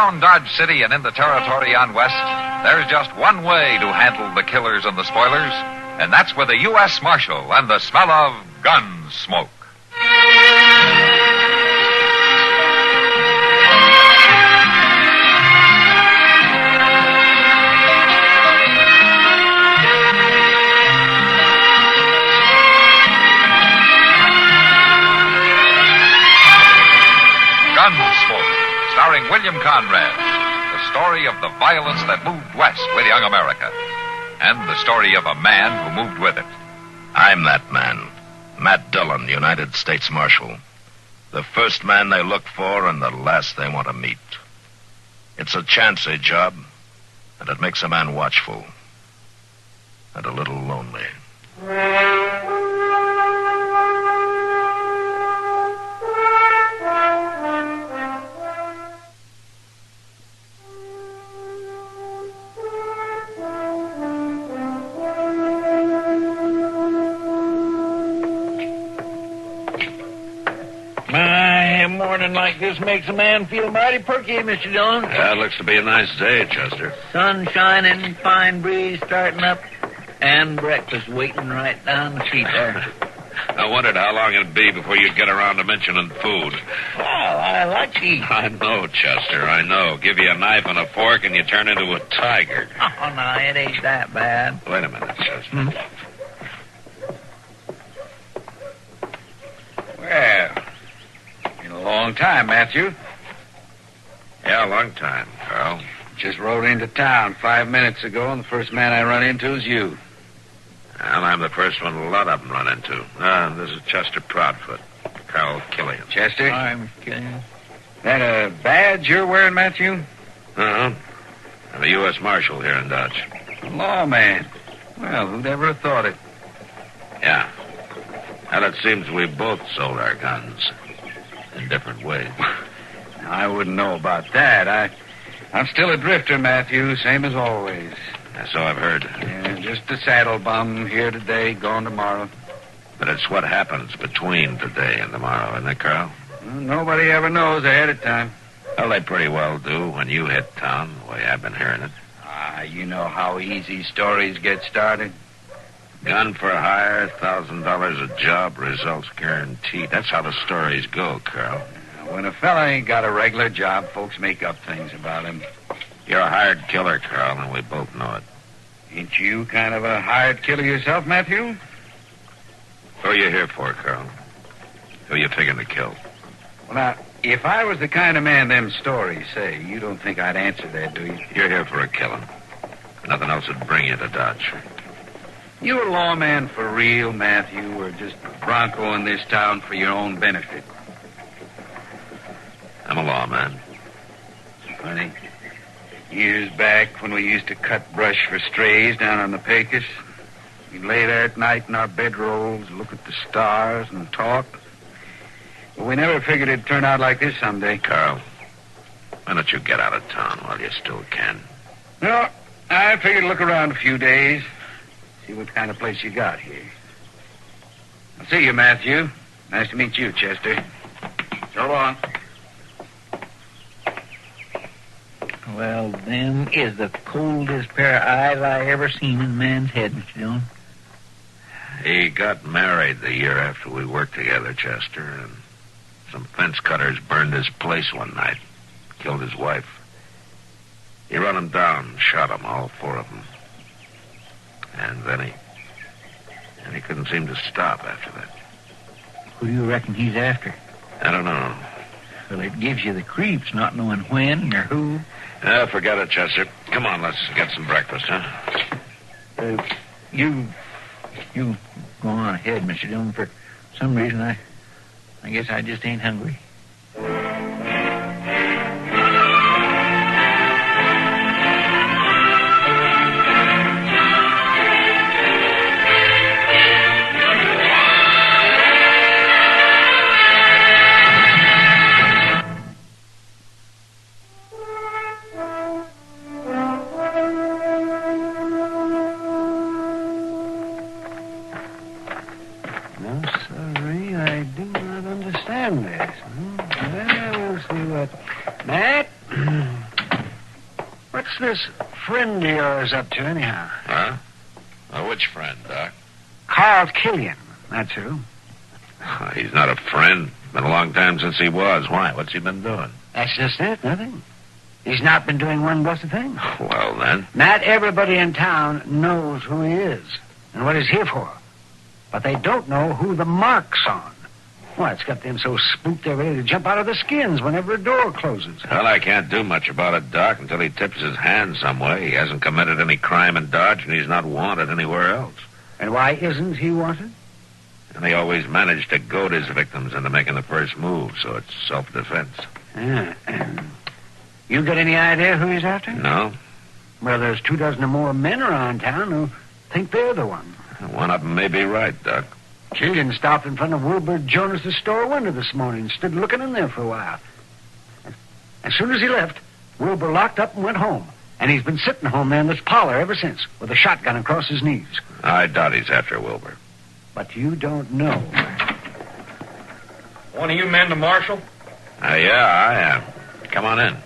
Around Dodge City and in the territory on west, there's just one way to handle the killers and the spoilers, and that's with a U.S. Marshal and the smell of Gunsmoke. Gunsmoke, starring William Conrad. The story of the violence that moved west with young America. And the story of a man who moved with it. I'm that man. Matt Dillon, United States Marshal. The first man they look for and the last they want to meet. It's a chancy job, and it makes a man watchful. And a little lonely. Morning like this makes a man feel mighty perky, Mr. Dillon. Yeah, it looks to be a nice day, Chester. Sun shining, fine breeze starting up, and breakfast waiting right down the street there. I wondered how long it'd be before you'd get around to mentioning food. Oh, I like to eat. I know, Chester, I know. Give you a knife and a fork and you turn into a tiger. Oh, no, it ain't that bad. Wait a minute, Chester. Well, been a long time, Matthew. Yeah, a long time, Carl. Just rode into town 5 minutes ago, and the first man I run into is you. And I'm the first one a lot of them run into. This is Chester Proudfoot, Karl Killian. Chester? I'm Killian. That a badge you're wearing, Matthew? Uh-huh. I'm a U.S. Marshal here in Dodge. A lawman. Well, who'd ever have thought it? Yeah. And it seems we both sold our guns in different ways. I wouldn't know about that. I'm still a drifter, Matthew, same as always. So I've heard. Yeah, just a saddle bum, here today, gone tomorrow. But it's what happens between today and tomorrow, isn't it, Carl? Well, nobody ever knows ahead of time. Well, they pretty well do when you hit town, the way I've been hearing it. You know how easy stories get started. Gun for hire, $1,000 a job, results guaranteed. That's how the stories go, Carl. When a fella ain't got a regular job, folks make up things about him. You're a hired killer, Carl, and we both know it. Ain't you kind of a hired killer yourself, Matthew? Who are you here for, Carl? Who you figuring to kill? Well, now, if I was the kind of man them stories say, you don't think I'd answer that, do you? You're here for a killing. Nothing else would bring you to Dodge. You a lawman for real, Matthew, or just broncoing this town for your own benefit? I'm a lawman. Funny. Years back when we used to cut brush for strays down on the Pecos, we'd lay there at night in our bedrolls, look at the stars and talk. But we never figured it'd turn out like this someday. Carl, why don't you get out of town while you still can? No, I figured to look around a few days, see what kind of place you got here. I'll see you, Matthew. Nice to meet you, Chester. So long. Well, them is the coldest pair of eyes I ever seen in a man's head, Mr. Dillon. He got married the year after we worked together, Chester, and some fence cutters burned his place one night, killed his wife. He run them down, shot them, all four of them. And then he couldn't seem to stop after that. Who do you reckon he's after? I don't know. Well, it gives you the creeps not knowing when or who. Forget it, Chester. Come on, let's get some breakfast, huh? You go on ahead, Mr. Dillon. For some reason, I guess I just ain't hungry. No, sorry, I do not understand this. this friend of yours up to, anyhow? Huh? Well, which friend, Doc? Karl Killian, that's who. He's not a friend. Been a long time since he was. Why? What's he been doing? That's just it, nothing. He's not been doing one blessed thing. Well, then. Not everybody in town knows who he is and what he's here for. But they don't know who the mark's on. Well, it's got them so spooked they're ready to jump out of their skins whenever a door closes. Well, I can't do much about it, Doc, until he tips his hand some way. He hasn't committed any crime in Dodge, and he's not wanted anywhere else. And why isn't he wanted? And he always managed to goad his victims into making the first move, so it's self-defense. Yeah. You got any idea who he's after? No? Well, there's 24 or more men around town who think they're the one. One of them may be right, Doc. Killian stopped in front of Wilbur Jonas's store window this morning and stood looking in there for a while. As soon as he left, Wilbur locked up and went home. And he's been sitting home there in this parlor ever since, with a shotgun across his knees. I doubt he's after Wilbur. But you don't know. One of you men the marshal? Yeah, I am. Come on in.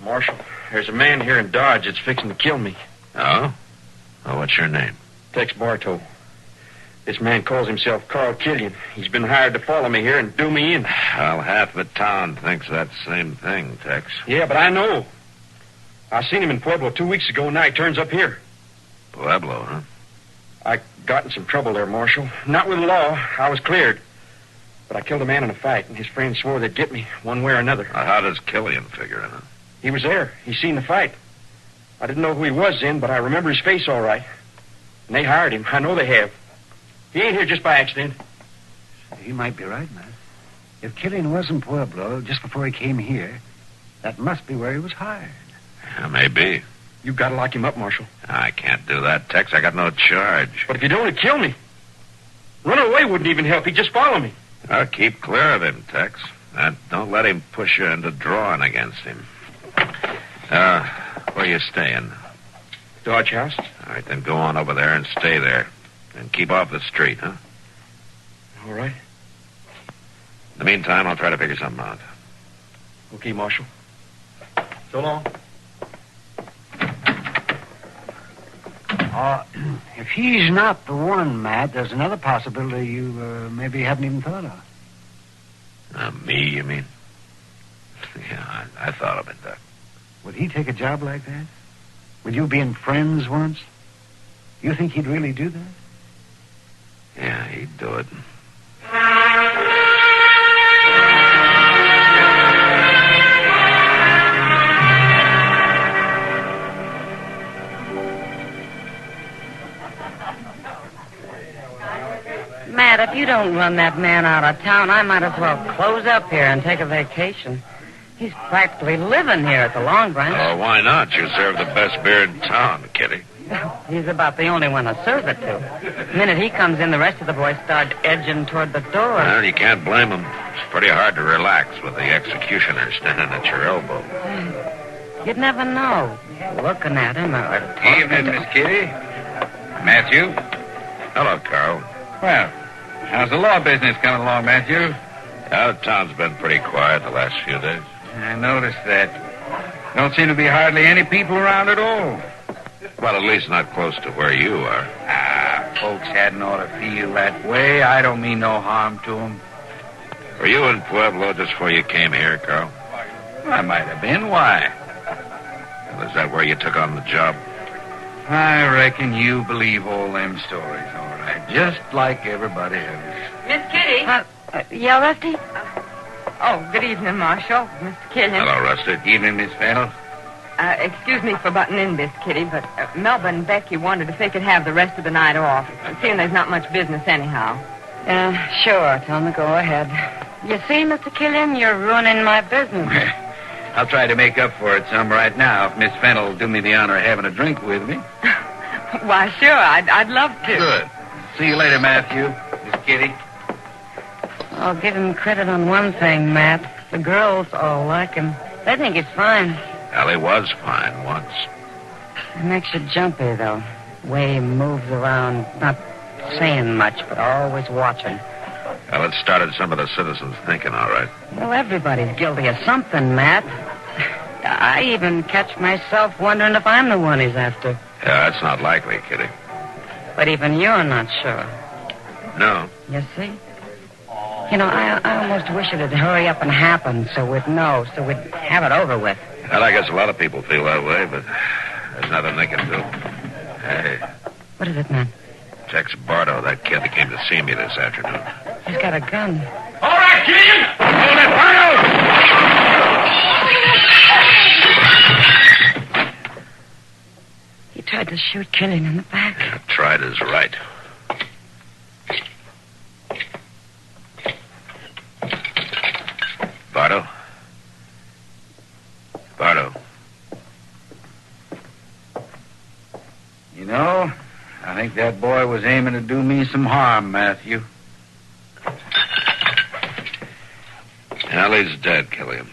Marshal, there's a man here in Dodge that's fixing to kill me. Oh? Well, what's your name? Tex Bartow. This man calls himself Karl Killian. He's been hired to follow me here and do me in. Well, half the town thinks that same thing, Tex. Yeah, but I know. I seen him in Pueblo 2 weeks ago, and now he turns up here. Pueblo, huh? I got in some trouble there, Marshal. Not with the law. I was cleared. But I killed a man in a fight, and his friends swore they'd get me one way or another. How does Killian figure in it? He was there. He seen the fight. I didn't know who he was then, but I remember his face all right. And they hired him. I know they have. He ain't here just by accident. You might be right, Matt. If Killian was in Pueblo just before he came here, that must be where he was hired. Yeah, maybe. You gotta lock him up, Marshal. I can't do that, Tex. I got no charge. But if you'd only kill me, running away wouldn't even help. He'd just follow me. I'll keep clear of him, Tex. And don't let him push you into drawing against him. Where you staying? Dodge House. All right, then go on over there and stay there. And keep off the street, huh? All right. In the meantime, I'll try to figure something out. Okay, Marshal. So long. If he's not the one, Matt, there's another possibility you maybe haven't even thought of. Me, you mean? Yeah, I thought of it, Doc. Would he take a job like that? With you being friends once? You think he'd really do that? Yeah, he'd do it. Matt, if you don't run that man out of town, I might as well close up here and take a vacation. He's practically living here at the Long Branch. Oh, why not? You serve the best beer in town, Kitty. He's about the only one to serve it to. The minute he comes in, the rest of the boys start edging toward the door. Well, you can't blame him. It's pretty hard to relax with the executioner standing at your elbow. You'd never know, looking at him or talking Evening, to Miss Kitty. Matthew. Hello, Carl. Well, how's the law business coming along, Matthew? The town's been pretty quiet the last few days. I noticed that. Don't seem to be hardly any people around at all. Well, at least not close to where you are. Folks hadn't ought to feel that way. I don't mean no harm to them. Were you in Pueblo just before you came here, Carl? I might have been. Why? Well, is that where you took on the job? I reckon you believe all them stories, all right. Just like everybody else. Miss Kitty. yeah, Rusty? Oh, good evening, Marshal. Mr. Killian. Hello, Rusty. Evening, Miss Fennel. Excuse me for butting in, Miss Kitty, but Melba and Becky wondered if they could have the rest of the night off, seeing there's not much business anyhow. Sure, tell me, go ahead. You see, Mr. Killian, you're ruining my business. I'll try to make up for it some right now if Miss Fennel will do me the honor of having a drink with me. Why, sure, I'd love to. Good. See you later, Matthew. Miss Kitty. I'll give him credit on one thing, Matt. The girls all like him. They think he's fine. Well, he was fine once. It makes you jumpy, though. Way he moves around, not saying much, but always watching. Well, it started some of the citizens thinking, all right. Well, everybody's guilty of something, Matt. I even catch myself wondering if I'm the one he's after. Yeah, that's not likely, Kitty. But even you're not sure. No. You see? You know, I almost wish it'd hurry up and happen so we'd know, so we'd have it over with. Well, I guess a lot of people feel that way, but there's nothing they can do. Hey, What is it, man? Tex Bardo, that kid that came to see me this afternoon. He's got a gun. All right, Killian! Hold it, Bardo! He tried to shoot Killian in the back. Yeah, tried is right. Bardo? Bardo. You know, I think that boy was aiming to do me some harm, Matthew. Allie's dead, Killian.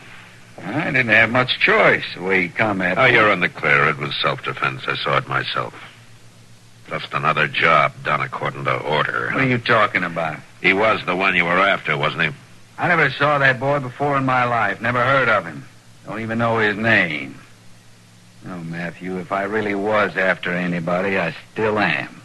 I didn't have much choice the way he come at Oh, me. you're in the clear. It was self-defense. I saw it myself. Just another job done according to order. What are you talking about? He was the one you were after, wasn't he? I never saw that boy before in my life. Never heard of him. Don't even know his name. No, Matthew, if I really was after anybody, I still am.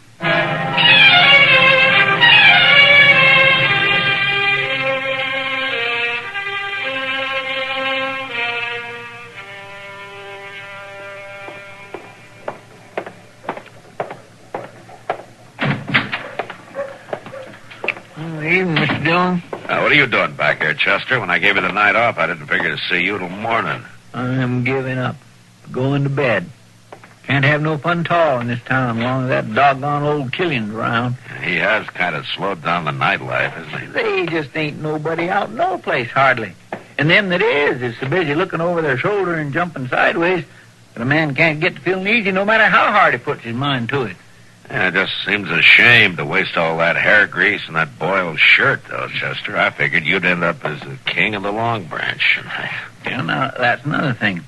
Evening, Mr. Dillon. Now, what are you doing back here, Chester? When I gave you the night off, I didn't figure to see you till morning. I'm giving up. Going to bed. Can't have no fun at all in this town as long as that doggone old Killian's around. He has kind of slowed down the nightlife, hasn't he? They just ain't nobody out no place, hardly. And them that is so busy looking over their shoulder and jumping sideways that a man can't get to feeling easy no matter how hard he puts his mind to it. Yeah, it just seems a shame to waste all that hair grease and that boiled shirt, though, Chester. I figured you'd end up as the king of the Long Branch. Yeah, now, that's another thing.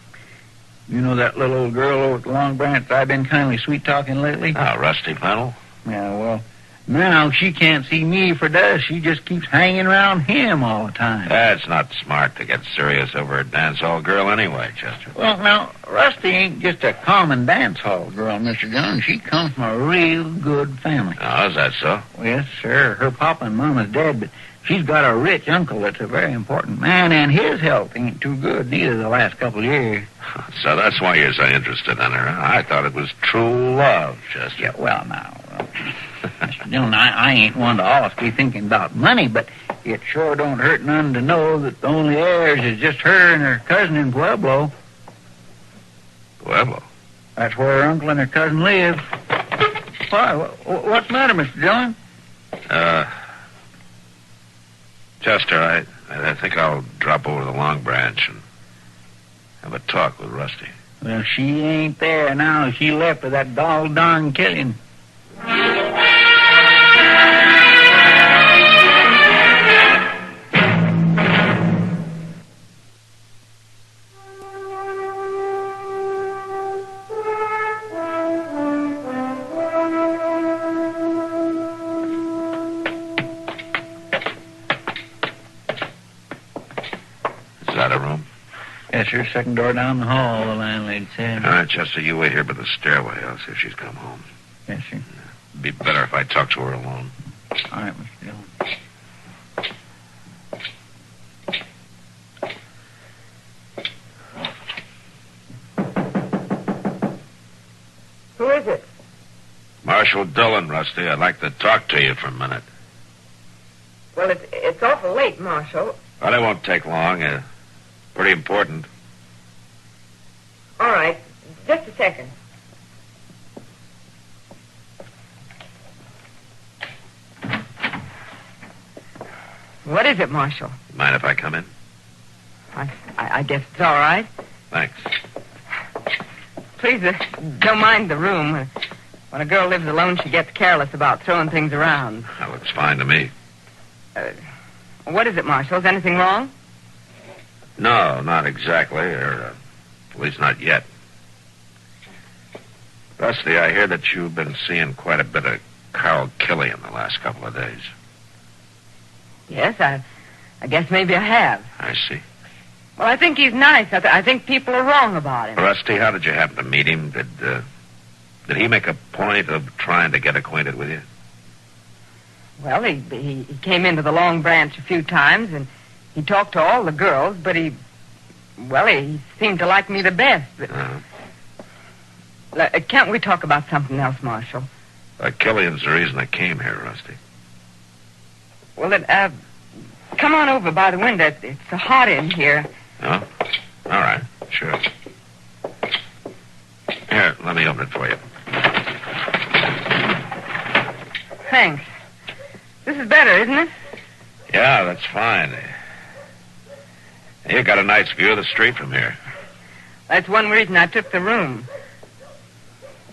You know that little old girl over at the Long Branch I've been kindly sweet-talking lately? Oh, Rusty Fennel? Yeah, well, now she can't see me for dust. She just keeps hanging around him all the time. That's not smart to get serious over a dance hall girl anyway, Chester. Well, now, Rusty ain't just a common dance hall girl, Mr. John. She comes from a real good family. Oh, is that so? Well, yes, sir. Her papa and mama's dead, but she's got a rich uncle that's a very important man, and his health ain't too good neither the last couple of years. So that's why you're so interested in her. I thought it was true love, Chester. Yeah, well, now, Mr. Dillon, I ain't one to always be thinking about money, but it sure don't hurt none to know that the only heirs is just her and her cousin in Pueblo. Pueblo? That's where her uncle and her cousin live. Why, what's the matter, Mr. Dillon? Chester, I think I'll drop over to the Long Branch and have a talk with Rusty. Well, she ain't there now. She left with that doggone Killian. Is that a room? Yes, sir. Second door down the hall, the landlady said. All right, Chester, you wait here by the stairway. I'll see if she's come home. Yes, sir. It'd be better if I talked to her alone. All right, Mr. Dillon. Who is it? Marshal Dillon, Rusty. I'd like to talk to you for a minute. Well, it's awful late, Marshal. Well, it won't take long. Pretty important. All right. Just a second. What is it, Marshal? Mind if I come in? I guess it's all right. Thanks. Please, don't mind the room. When a girl lives alone, she gets careless about throwing things around. That looks fine to me. What is it, Marshal? Is anything wrong? No, not exactly, or at least not yet. Rusty, I hear that you've been seeing quite a bit of Karl Killian the last couple of days. Yes, I guess maybe I have. I see. Well, I think he's nice. I think people are wrong about him. Rusty, how did you happen to meet him? Did he make a point of trying to get acquainted with you? Well, he came into the Long Branch a few times, and he talked to all the girls, but he seemed to like me the best. But, can't we talk about something else, Marshal? Killian's the reason I came here, Rusty. Well, come on over by the window. It's so hot in here. Oh? All right, sure. Here, let me open it for you. Thanks. This is better, isn't it? Yeah, that's fine. You got a nice view of the street from here. That's one reason I took the room.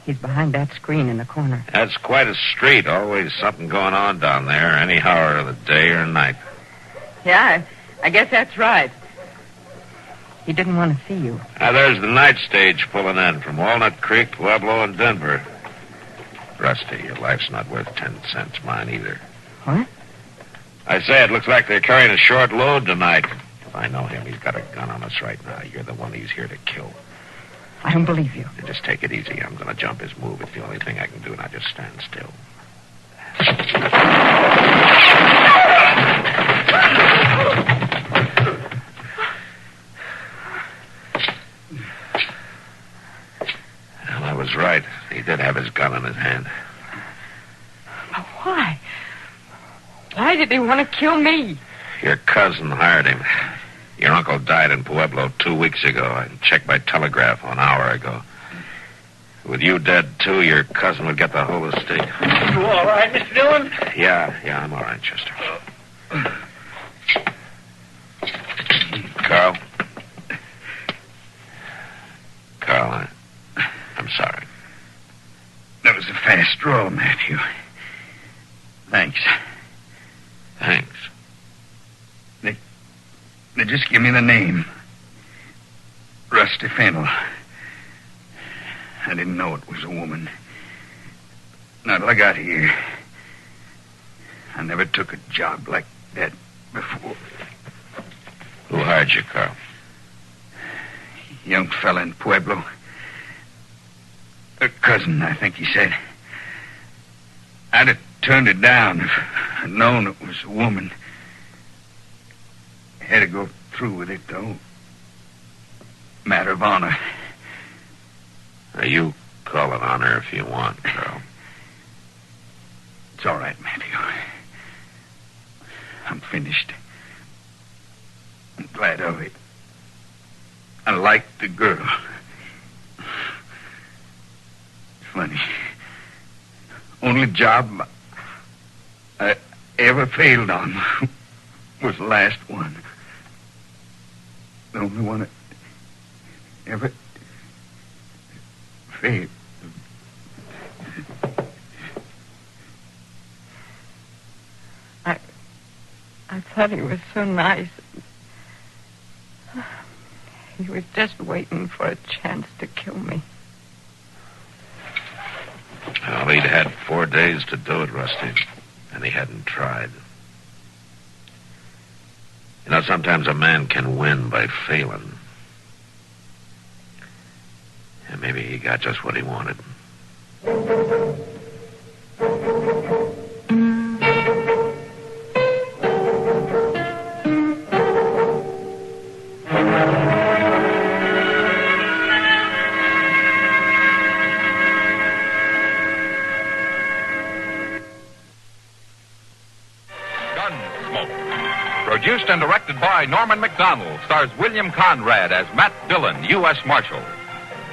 He's behind that screen in the corner. That's quite a street. Always something going on down there, any hour of the day or night. Yeah, I guess that's right. He didn't want to see you. There's the night stage pulling in from Walnut Creek, Pueblo, and Denver. Rusty, your life's not worth 10 cents. Mine either. What? I say it looks like they're carrying a short load tonight. If I know him, he's got a gun on us right now. You're the one he's here to kill. I don't believe you. Just take it easy. I'm going to jump his move. It's the only thing I can do, and I just stand still. Well, I was right. He did have his gun in his hand. But why? Why did he want to kill me? Your cousin hired him. Your uncle died in Pueblo 2 weeks ago. I checked by telegraph an hour ago. With you dead, too, your cousin would get the whole estate. You all right, Mr. Dillon? Yeah, I'm all right, Chester. Carl? Carl, I'm sorry. That was a fast draw, Matthew. Thanks. Thanks. They just give me the name. Rusty Fennel. I didn't know it was a woman. Not till I got here. I never took a job like that before. Who hired you, Carl? Young fella in Pueblo. A cousin, I think he said. I'd have turned it down if I'd known it was a woman. Had to go through with it, though. Matter of honor. Now, you call it honor if you want, Carl. It's all right, Matthew. I'm finished. I'm glad of it. I like the girl. Funny. Only job I ever failed on was the last one. The only one I ever failed. I thought he was so nice. He was just waiting for a chance to kill me. Well, he'd had 4 days to do it, Rusty, and he hadn't tried. You know, sometimes a man can win by failing. And maybe he got just what he wanted. Gunsmoke. Produced and directed by Norman McDonald, stars William Conrad as Matt Dillon, U.S. Marshal.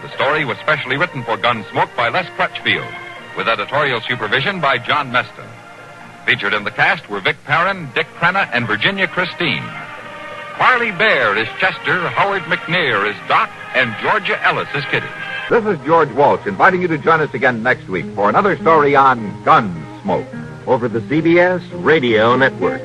The story was specially written for Gunsmoke by Les Crutchfield, with editorial supervision by John Meston. Featured in the cast were Vic Perrin, Dick Crenna, and Virginia Christine. Parley Bear is Chester, Howard McNear is Doc, and Georgia Ellis is Kitty. This is George Walsh inviting you to join us again next week for another story on Gunsmoke over the CBS Radio Network.